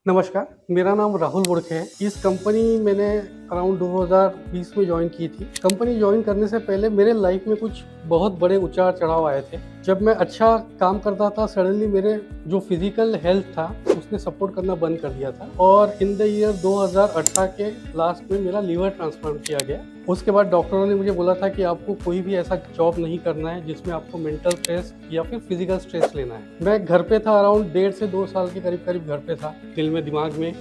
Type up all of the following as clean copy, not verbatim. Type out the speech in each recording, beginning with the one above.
नमस्कार, मेरा नाम राहुल बुड़के है। इस कंपनी मैंने अराउंड 2020 में जॉइन की थी। कंपनी जॉइन करने से पहले मेरे लाइफ में कुछ बहुत बड़े उतार-चढ़ाव आए थे। जब मैं अच्छा काम करता था, सडनली मेरे जो फिज़िकल हेल्थ था, उसने सपोर्ट करना बंद कर दिया था और इन द ईयर 2018 के लास्ट में मेरा लीवर ट्रांसप्लांट किया गया। उसके बाद डॉक्टरों ने मुझे बोला था कि आपको कोई भी ऐसा जॉब नहीं करना है जिसमें आपको मेंटल स्ट्रेस या फिर फिजिकल स्ट्रेस लेना है। मैं घर पे था, अराउंड 1.5 से 2 साल के करीब घर पे था। दिल में दिमाग में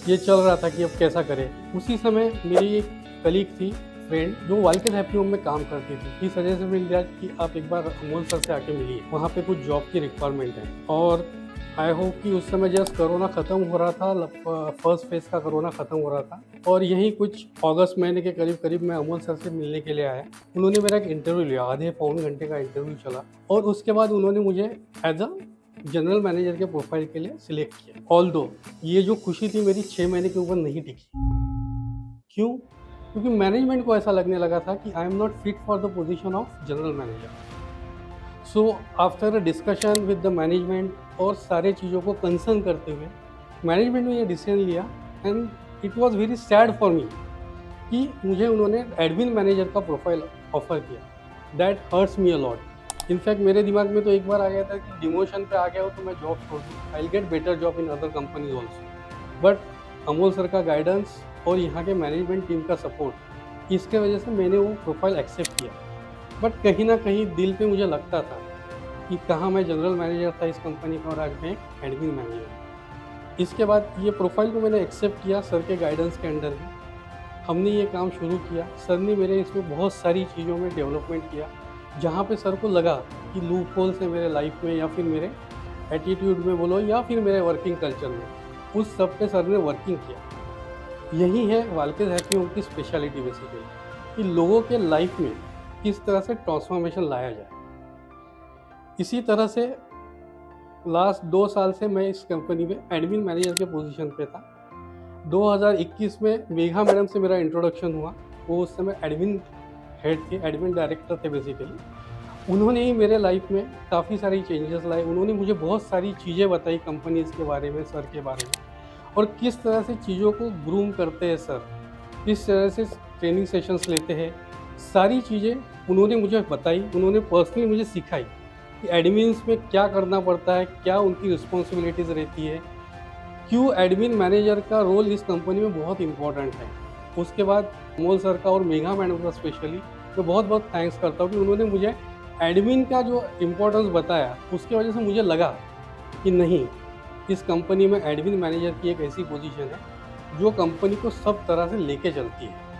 ये चल रहा था कि अब कैसा करें। उसी समय मेरी एक कलीग थी, फ्रेंड, जो वालकेड हैप्पी होम में काम करती थी। इस वजह से मिल गया कि आप एक बार अमोल सर से आके मिलिए, वहाँ पे कुछ जॉब की रिक्वायरमेंट है। और आई होप कि उस समय जस्ट कोरोना ख़त्म हो रहा था, फर्स्ट फेज़ का कोरोना ख़त्म हो रहा था और यही कुछ अगस्त महीने के करीब मैं अमोल सर से मिलने के लिए आया। उन्होंने मेरा एक इंटरव्यू लिया, आधे पौन घंटे का इंटरव्यू चला और उसके बाद उन्होंने मुझे एज अ जनरल मैनेजर के प्रोफाइल के लिए सिलेक्ट किया। ऑल्दो ये जो खुशी थी मेरी 6 महीने के ऊपर नहीं टिकी। क्यों? क्योंकि मैनेजमेंट को ऐसा लगने लगा था कि I am not fit for the position of general manager. So after a discussion with the management और सारे चीज़ों को कंसर्न करते हुए मैनेजमेंट ने ये डिसीजन लिया and it was very sad for me कि मुझे उन्होंने एडमिन मैनेजर का प्रोफाइल ऑफर किया। That hurts me a lot. In fact मेरे दिमाग में तो एक बार आ गया था कि डिमोशन पे आ गया हो तो मैं जॉब छोड़ दूँ, I will get better job in other companies also. But Amol sir का गाइडेंस और यहाँ के मैनेजमेंट टीम का सपोर्ट, इसके वजह से मैंने वो प्रोफाइल एक्सेप्ट किया। बट कहीं ना कहीं दिल पे मुझे लगता था कि कहाँ मैं जनरल मैनेजर था इस कंपनी का और आज मैं एक एडमिन मैनेजर हूँ। इसके बाद ये प्रोफाइल को मैंने एक्सेप्ट किया सर के गाइडेंस के अंडर में। हमने ये काम शुरू किया। सर ने मेरे इसमें बहुत सारी चीज़ों में डेवलपमेंट किया, जहाँ पे सर को लगा कि लूप होल्स है मेरे लाइफ में या फिर मेरे एटीट्यूड में बोलो या फिर मेरे वर्किंग कल्चर में, उस सब पे सर ने वर्किंग किया। यही है वालकेड हैप्पी होम की स्पेशलिटी बेसिकली, कि लोगों के लाइफ में किस तरह से ट्रांसफॉर्मेशन लाया जाए। इसी तरह से लास्ट 2 साल से मैं इस कंपनी में एडमिन मैनेजर के पोजीशन पे था। 2021 में मेघा मैडम से मेरा इंट्रोडक्शन हुआ। वो उस समय एडमिन हेड थे, एडमिन डायरेक्टर थे बेसिकली। उन्होंने ही मेरे लाइफ में काफ़ी सारी चेंजेस लाए। उन्होंने मुझे बहुत सारी चीज़ें बताई कंपनीज़ के बारे में, सर के बारे में, और किस तरह से चीज़ों को ग्रूम करते हैं सर, किस तरह से ट्रेनिंग सेशंस लेते हैं। सारी चीज़ें उन्होंने मुझे बताई, उन्होंने पर्सनली मुझे सिखाई कि एडमिन्स में क्या करना पड़ता है, क्या उनकी रिस्पॉन्सिबिलिटीज़ रहती है, क्यों एडमिन मैनेजर का रोल इस कंपनी में बहुत इंपॉर्टेंट है। उसके बाद अमोल सर का और मेघा मैडम का स्पेशली मैं बहुत बहुत थैंक्स करता हूँ कि उन्होंने मुझे एडमिन का जो इम्पोर्टेंस बताया, उसकी वजह से मुझे लगा कि नहीं, इस कंपनी में एडमिन मैनेजर की एक ऐसी पोजीशन है जो कंपनी को सब तरह से लेके चलती है।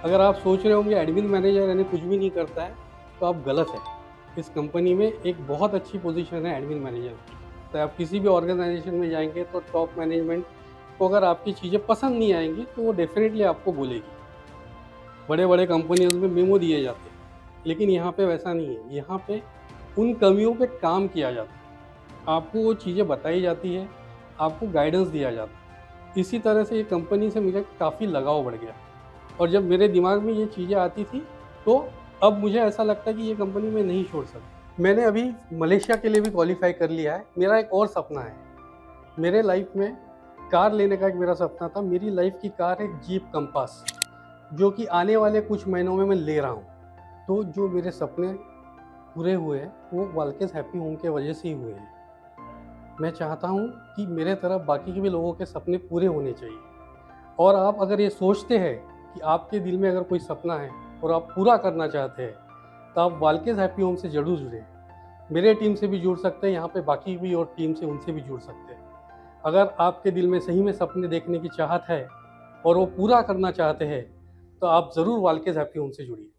अगर आप सोच रहे होंगे एडमिन मैनेजर यानी कुछ भी नहीं करता है, तो आप गलत है। इस कंपनी में एक बहुत अच्छी पोजीशन है एडमिन मैनेजर की। तो आप किसी भी ऑर्गेनाइजेशन में जाएंगे तो टॉप मैनेजमेंट को अगर आपकी चीज़ें पसंद नहीं आएंगी तो वो डेफिनेटली आपको बोलेगी। बड़े बड़े कंपनीज में मेमो दिए जाते हैं, लेकिन यहाँ पे वैसा नहीं है। यहाँ पे उन कमियों पे काम किया जाता है, आपको वो चीज़ें बताई जाती है, आपको गाइडेंस दिया जाता है। इसी तरह से ये कंपनी से मुझे काफ़ी लगाव बढ़ गया और जब मेरे दिमाग में ये चीज़ें आती थी तो अब मुझे ऐसा लगता है कि ये कंपनी मैं नहीं छोड़ सकता। मैंने अभी मलेशिया के लिए भी क्वालिफाई कर लिया है। मेरा एक और सपना है, मेरे लाइफ में कार लेने का एक मेरा सपना था। मेरी लाइफ की कार है जीप कंपास, जो कि आने वाले कुछ महीनों में मैं ले रहा हूँ। तो जो मेरे सपने पूरे हुए हैं वो वालकेड हैप्पी होम के वजह से ही हुए हैं। मैं चाहता हूँ कि मेरे तरह बाकी के भी लोगों के सपने पूरे होने चाहिए। और आप अगर ये सोचते हैं कि आपके दिल में अगर कोई सपना है और आप पूरा करना चाहते हैं, तो आप वालकेड हैप्पी होम से ज़रूर जुड़ें। मेरे टीम से भी जुड़ सकते हैं, यहाँ पे बाकी भी और टीम से उनसे भी जुड़ सकते हैं। अगर आपके दिल में सही में सपने देखने की चाहत है और वो पूरा करना चाहते हैं, तो आप ज़रूर वालकेड हैप्पी होम से जुड़िए।